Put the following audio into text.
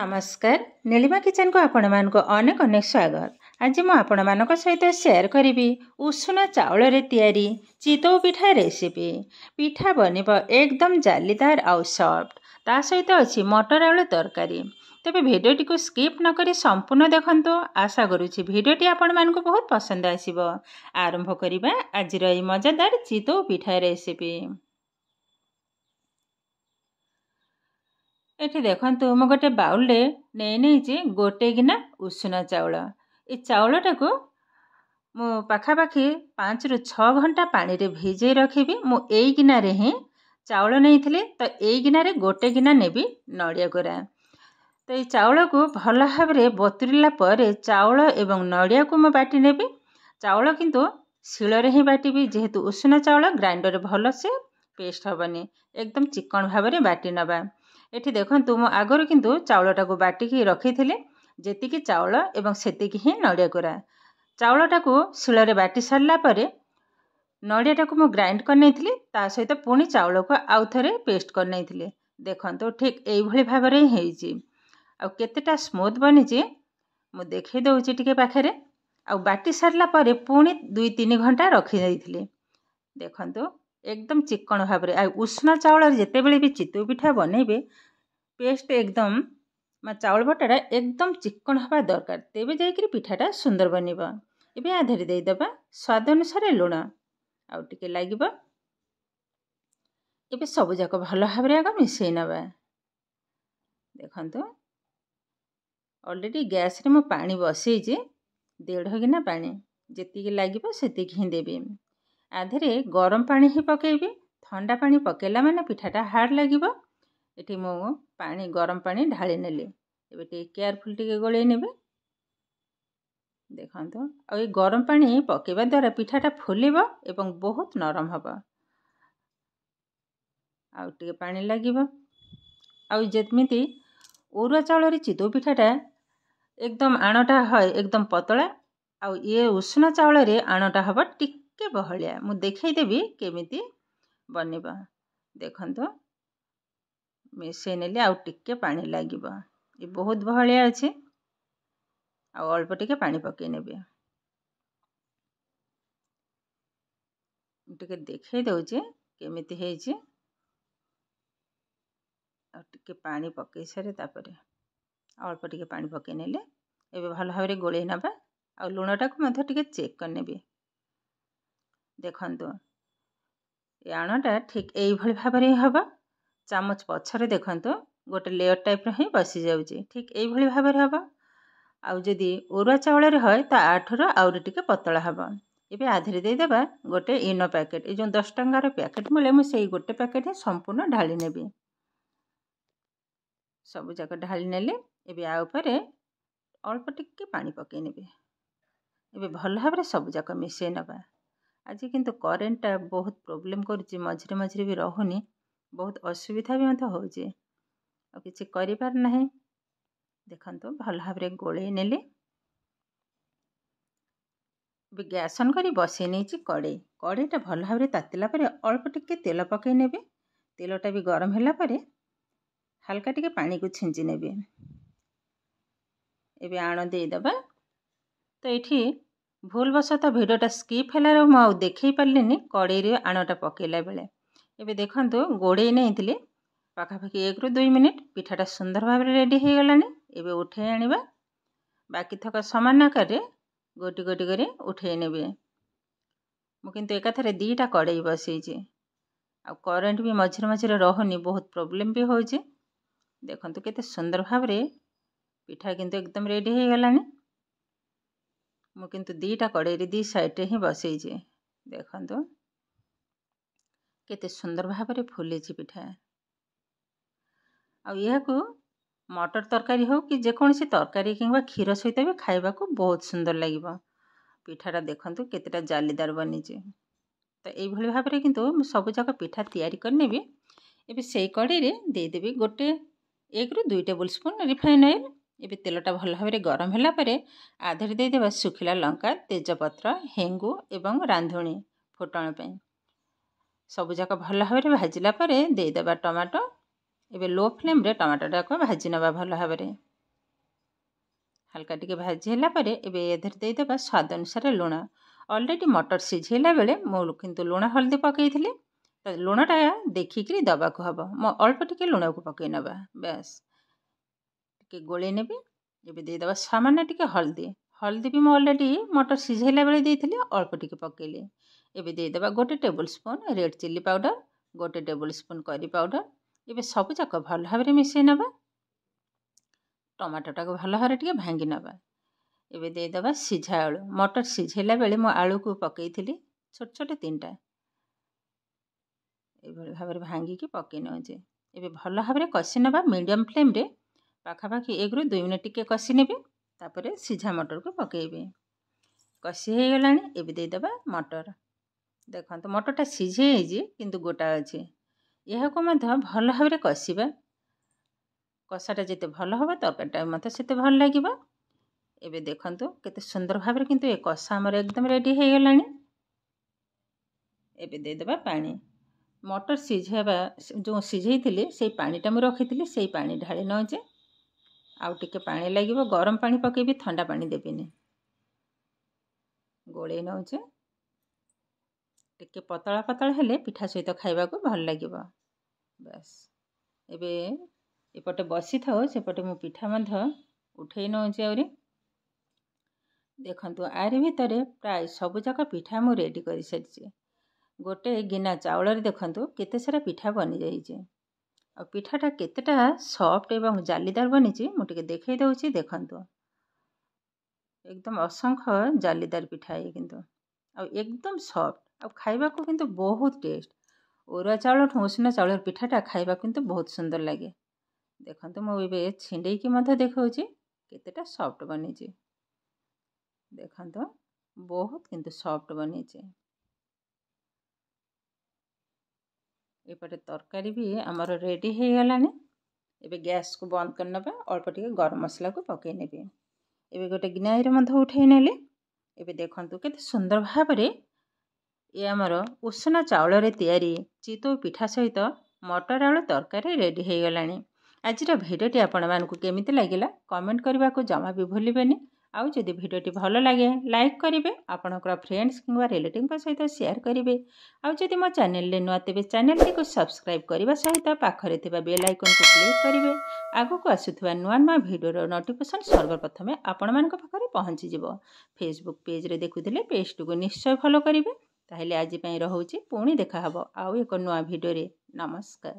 नमस्कार नीलिमा किचन को आपण मानक अनेक अनेक स्वागत। आज मु आपण मानक सहित शेयर करी उषुना चाउल रे तैयारी चितौ पिठा रेसिपी। पिठा बनिब एकदम जालीदार आउ सॉफ्ट, ता सहित अछि मटर आलू तरकारी। तेबे भिडियोटी को स्किप न करी संपूर्ण देखंतो। आशा करूछि भिडियोटी आपण मानक बहुत पसंद आसीबो। आरंभ करिबा आज रो मजेदार चितौ पिठा रेसिपी। एठी देखंतु मु गोटे बाउल रे नहीं गोटे गिना उषुना चाउल। ए चाउलटा को मु पाखापाखी 5 रु 6 घंटा पानी रे भिजै रखिबी। मु एई गिना रे ही चाउल नैथिले तो एई गिना रे गोटे गिना नेबी नड़िया कोरा। तो ये चाउल को भल भाव रे बतुरिला परे चाउल एवं नड़िया को मु बाटी नेबी। चाउल किंतु शिल रे ही बाटीबी, जेहेतु उषुना चाउल ग्राइंडर रे भल से पेस्ट हबनी, एकदम चिकन भाव रे बाटी नबा। एठी देखंतु मु आगरो किंतु चाउलटा को बाटिकी रखिथिले, जेतिकी चाउल एवं सेतिकी ही नड़िया कोरा। चाउलटा को शिल रे बाटी सारला परे नड़ियाटा को मु ग्राइंड कर नैथिली, ता सहित पुणी चाउल को आउ थरे पेस्ट कर नैथिली। देखंतु ठीक एई भली भाव रे हेइची। आ केतेटा स्मूथ बनिची मु देखै दउची टिके पाखरे। आ बाटी सारला परे पुणी 2-3 घंटा रखि दैथिली। देखंतु एकदम चिकन भाव रे। आ उषुना चाउल जेते बेले भी चितौ पिठा बनेबे पेस्ट एकदम चाउल बटाटा एकदम चिकन हवा दरकार, तेबे जाइकरी पिठाटा सुंदर बनिबा। एबे आधेरे देई दबा स्वाद अनुसार लुण आउ टिके लागिबा। एबे सब जाक भल भाव रे आगा मिसै नबा। देखंतु ऑलरेडी गैस रे मु पानी बसै जे 1.5 गिना पानी, जेतिकी लागिबा सेतिकी ही देबी। आधेरे गरम पानी ही पकेबी, ठंडा पानी पकेला माने पिठाटा हार्ड लागिबा। एठी मु पानी गरम पानी ढाली नेली। एबे टे केयरफुल टिके गोळे नेबे। देखंतु आ ए गरम पानी पकेबा द्वारा पिठाटा फुलिबा एवं बहुत नरम हबा। आ टिके पानी लागिबा। आ जेतमिति ओरुआ चाउल रे चितौ पिठाटा एकदम आणटा है एकदम पतला। आ ये उषुना चाउल रे आणटा हबा टिके बहलिया। मु देखै देबी केमिति बनिबा। देखंतु मिसै नेली आउ टिके पानी लागिबा। ये बहुत बहलिया अछि। आ अल्प टिके पानी पकै नेबे। टिके देखै दउची केमिति हेइची। आ टिके पानी पकै सारे तापरे अल्प टिके पानी पकै नेले। एबे भल भाव रे गोळै नबा। आ लुणटा को मध्य टिके चेक कर नेबे। देखंतु ए आणटा ठीक एई भली भाव रे हबा। चामच पछरे देखंतु गोटे लेयर टाइप रे ही बसी जाउची, ठीक एई भली भाव रे हबा। आ जदी ओरुआ चाउल रे होय ता आठरो आउरी टिके पतला हबा। एबे आधेरे देई देबा गोटे इनो पैकेट। ए जो 10 टंका रो पैकेट मिले मु सेई गोटे पैकेट ही संपूर्ण ढाली नेबी। सब जाक ढाली नेले। एबे आ ऊपर अल्प टिके पानी पकै नेबे। एबे भल भाव रे सब जाक मिसै नबा। आज किंतु करेंटटा बहुत प्रॉब्लम करछि, मझरे मझरे भी रहुनी, बहुत असुविधा भी मत होउछि। आ किछि करि पार नाही। देखंतु भल भाव रे गोळे नेले। बे गैस ऑन करी बसै नेछि कड़े। कड़ेटा भल भाव रे तातिला परे अल्प टिके तेल पकै नेबे। तेलटा भी गरम होला परे हल्का टिके पानी को छिंची नेबे। एबे आण देई दबा। तो एठी भूल बसत भिडियोटा स्किप होला रो मु देखै पारलिनी कड़े रे आणटा पकेला बेले। एबे देखंतु गोड़े नैथिले पाखापाखी 1 रु 2 मिनिट पिठाटा सुंदर भाव रे रेडी हे गलानी। एबे उठै आनिबा। बाकी थक समान आकार रे गोटी गोटी करे उठै नेबे। मु किंतु एकाथरे 2टा कड़ाई बसैछि। आ करेंट भी मझरे मझरे रहनी, बहुत प्रॉब्लम भी होछि। देखंतु केते सुंदर भाव रे पिठा किंतु एकदम रेडी हे गलानी। मु किंतु 2टा कड़ाई रे 2 साइड रे ही बसैछि। देखंतु केते सुंदर भाव रे फुलेछि पिठा। आ यहा को मटर तरकारी हो कि जे कोनसी तरकारी किंबा खीर सहित भी खाइबा को बहुत सुंदर लागिबो। पिठाटा देखंतु केतेटा जालीदार बनिछि। तो एई भली भाव रे किंतु मु सब जाक पिठा तयारी कर नेबी। एबे सेई कड़ाई रे देई देबी गोटे 1 रु 2 टेबल स्पून रिफाइन ऑयल। एबे तेलटा भल भाव रे गरम होला परे आधेरे देई देबा सुखिला लंका, तेजपत्र, हेंगु एवं रांधुणी फुटण पे। सब जाक भल भाव रे भाजिला परे देई देबा टमाटो। एबे लो फ्लेम रे टमाटोटा को भाजी नबा भल भाव रे। ହାଲକା ଟିକେ ଭାଜି ହେଲା ପରେ ଏବେ ଏଥିରେ ଦେଇଦେବା ସ୍ୱାଦ ଅନୁସାରେ ଲୁଣ। ଅଲରେଡ଼ି ମଟର ସିଝେଇଲା ବେଳେ ମୁଁ କିନ୍ତୁ ଲୁଣ ହଳଦୀ ପକାଇଥିଲି। ତ ଲୁଣଟା ଦେଖିକିରି ଦେବାକୁ ହେବ। ମୁଁ ଅଳ୍ପ ଟିକେ ଲୁଣକୁ ପକାଇ ନେବା। ବାସ୍ ଟିକେ ଗୋଳେଇ ନେବି। ଏବେ ଦେଇଦେବା ସାମାନ୍ୟ ଟିକେ ହଳଦୀ। ହଳଦୀ ବି ମୁଁ ଅଲରେଡ଼ି ମଟର ସିଝେଇଲା ବେଳେ ଦେଇଥିଲି, ଅଳ୍ପ ଟିକେ ପକାଇଲି। ଏବେ ଦେଇଦେବା 1 tablespoon red chilli powder, 1 tablespoon curry powder. ଏବେ ସବୁଯାକ ଭଲ ଭାବରେ ମିଶାଇ ନେବା। ଟମାଟୋଟାକୁ ଭଲ ଭାବରେ ଟିକେ ଭାଙ୍ଗି ନେବା। ଏବେ ଦେଇଦେବା ସିଝା ଆଳୁ। ମଟର ସିଝେଇଲା ବେଳେ ମୁଁ ଆଳୁକୁ ପକାଇଥିଲି ଛୋଟ ଛୋଟ 3ଟା। ଏଇଭଳି ଭାବରେ ଭାଙ୍ଗିକି ପକାଇ ନେଉଛି। ଏବେ ଭଲ ଭାବରେ କଷି ନେବା ମିଡ଼ିୟମ୍ ଫ୍ଲେମ୍ରେ। ପାଖାପାଖି 1 ରୁ 2 ମିନିଟ୍ ଟିକେ କଷି ନେବି। ତାପରେ ସିଝା ମଟରକୁ ପକାଇବି। କଷି ହେଇଗଲାଣି। ଏବେ ଦେଇଦେବା ମଟର। ଦେଖନ୍ତୁ ମଟରଟା ସିଝି ହେଇଛି କିନ୍ତୁ ଗୋଟା ଅଛି। ଏହାକୁ ମଧ୍ୟ ଭଲ ଭାବରେ କଷିବା। କଷାଟା ଯେତେ ଭଲ ହେବ ତରକାରୀଟା ମଧ୍ୟ ସେତେ ଭଲ ଲାଗିବ। ଏବେ ଦେଖନ୍ତୁ କେତେ ସୁନ୍ଦର ଭାବରେ କିନ୍ତୁ ଏ କଷା ଆମର ଏକଦମ ରେଡ଼ି ହେଇଗଲାଣି। ଏବେ ଦେଇଦେବା ପାଣି। ମଟର ସିଝାଇବା ଯେଉଁ ସିଝେଇଥିଲି ସେଇ ପାଣିଟା ମୁଁ ରଖିଥିଲି, ସେଇ ପାଣି ଢାଳି ନେଉଛି। ଆଉ ଟିକେ ପାଣି ଲାଗିବ। ଗରମ ପାଣି ପକାଇବି, ଥଣ୍ଡା ପାଣି ଦେବିନି। ଗୋଳେଇ ନେଉଛି। ଟିକେ ପତଳା ପତଳା ହେଲେ ପିଠା ସହିତ ଖାଇବାକୁ ଭଲ ଲାଗିବ। ବାସ୍ ଏବେ ଏପଟେ ବସିଥାଉ, ସେପଟେ ମୁଁ ପିଠା ମଧ୍ୟ ଉଠେଇ ନେଉଛି। ଆହୁରି ଦେଖନ୍ତୁ ଆରି ଭିତରେ ପ୍ରାୟ ସବୁଯାକ ପିଠା ମୁଁ ରେଡ଼ି କରିସାରିଛି। ଗୋଟେ ଗିନା ଚାଉଳରେ ଦେଖନ୍ତୁ କେତେ ସାରା ପିଠା ବନିଯାଇଛି। ଆଉ ପିଠାଟା କେତେଟା ସଫ୍ଟ ଏବଂ ଜାଲିଦାର ବନିଛି ମୁଁ ଟିକେ ଦେଖାଇ ଦେଉଛି। ଦେଖନ୍ତୁ ଏକଦମ ଅସଂଖ୍ୟ ଜାଲିଦାର ପିଠା କିନ୍ତୁ ଆଉ ଏକଦମ ସଫ୍ଟ, ଆଉ ଖାଇବାକୁ କିନ୍ତୁ ବହୁତ ଟେଷ୍ଟ। ଅରୁଆ ଚାଉଳଠୁ ଉଷୁନା ଚାଉଳର ପିଠାଟା ଖାଇବାକୁ କିନ୍ତୁ ବହୁତ ସୁନ୍ଦର ଲାଗେ। ଦେଖନ୍ତୁ ମୁଁ ଏବେ ଛିଣ୍ଡେଇକି ମଧ୍ୟ ଦେଖାଉଛି କେତେଟା ସଫ୍ଟ ବନିଛି। ଦେଖନ୍ତୁ ବହୁତ କିନ୍ତୁ ସଫ୍ଟ ବନିଛି। ଏପଟେ ତରକାରୀ ବି ଆମର ରେଡ଼ି ହେଇଗଲାଣି। ଏବେ ଗ୍ୟାସକୁ ବନ୍ଦ କରିନେବା। ଅଳ୍ପ ଟିକେ ଗରମ ମସଲାକୁ ପକାଇ ନେବି। ଏବେ ଗୋଟେ ଗିନାରେ ମଧ୍ୟ ଉଠାଇ ନେଲି। ଏବେ ଦେଖନ୍ତୁ କେତେ ସୁନ୍ଦର ଭାବରେ ଏ ଆମର ଉଷୁନା ଚାଉଳରେ ତିଆରି ଚିତଉ ପିଠା ସହିତ ମଟର ଆଳୁ ତରକାରୀ ରେଡ଼ି ହେଇଗଲାଣି। ଆଜିର ଭିଡ଼ିଓଟି ଆପଣମାନଙ୍କୁ କେମିତି ଲାଗିଲା କମେଣ୍ଟ କରିବାକୁ ଜମା ବି ଭୁଲିବେନି। ଆଉ ଯଦି ଭିଡ଼ିଓଟି ଭଲ ଲାଗେ ଲାଇକ୍ କରିବେ, ଆପଣଙ୍କର ଫ୍ରେଣ୍ଡସ୍ କିମ୍ବା ରିଲେଟିଭଙ୍କ ସହିତ ସେୟାର କରିବେ। ଆଉ ଯଦି ମୋ ଚ୍ୟାନେଲରେ ନୂଆ ତେବେ ଚ୍ୟାନେଲଟିକୁ ସବସ୍କ୍ରାଇବ୍ କରିବା ସହିତ ପାଖରେ ଥିବା ବେଲ୍ ଆଇକନକୁ କ୍ଲିକ୍ କରିବେ। ଆଗକୁ ଆସୁଥିବା ନୂଆ ନୂଆ ଭିଡ଼ିଓର ନୋଟିଫିକେସନ୍ ସର୍ବପ୍ରଥମେ ଆପଣମାନଙ୍କ ପାଖରେ ପହଞ୍ଚିଯିବ। ଫେସବୁକ୍ ପେଜରେ ଦେଖୁଥିଲେ ପେଜଟିକୁ ନିଶ୍ଚୟ ଫଲୋ କରିବେ। ତାହେଲେ ଆଜି ପାଇଁ ରହୁଛି, ପୁଣି ଦେଖାହେବ ଆଉ ଏକ ନୂଆ ଭିଡ଼ିଓରେ। ନମସ୍କାର।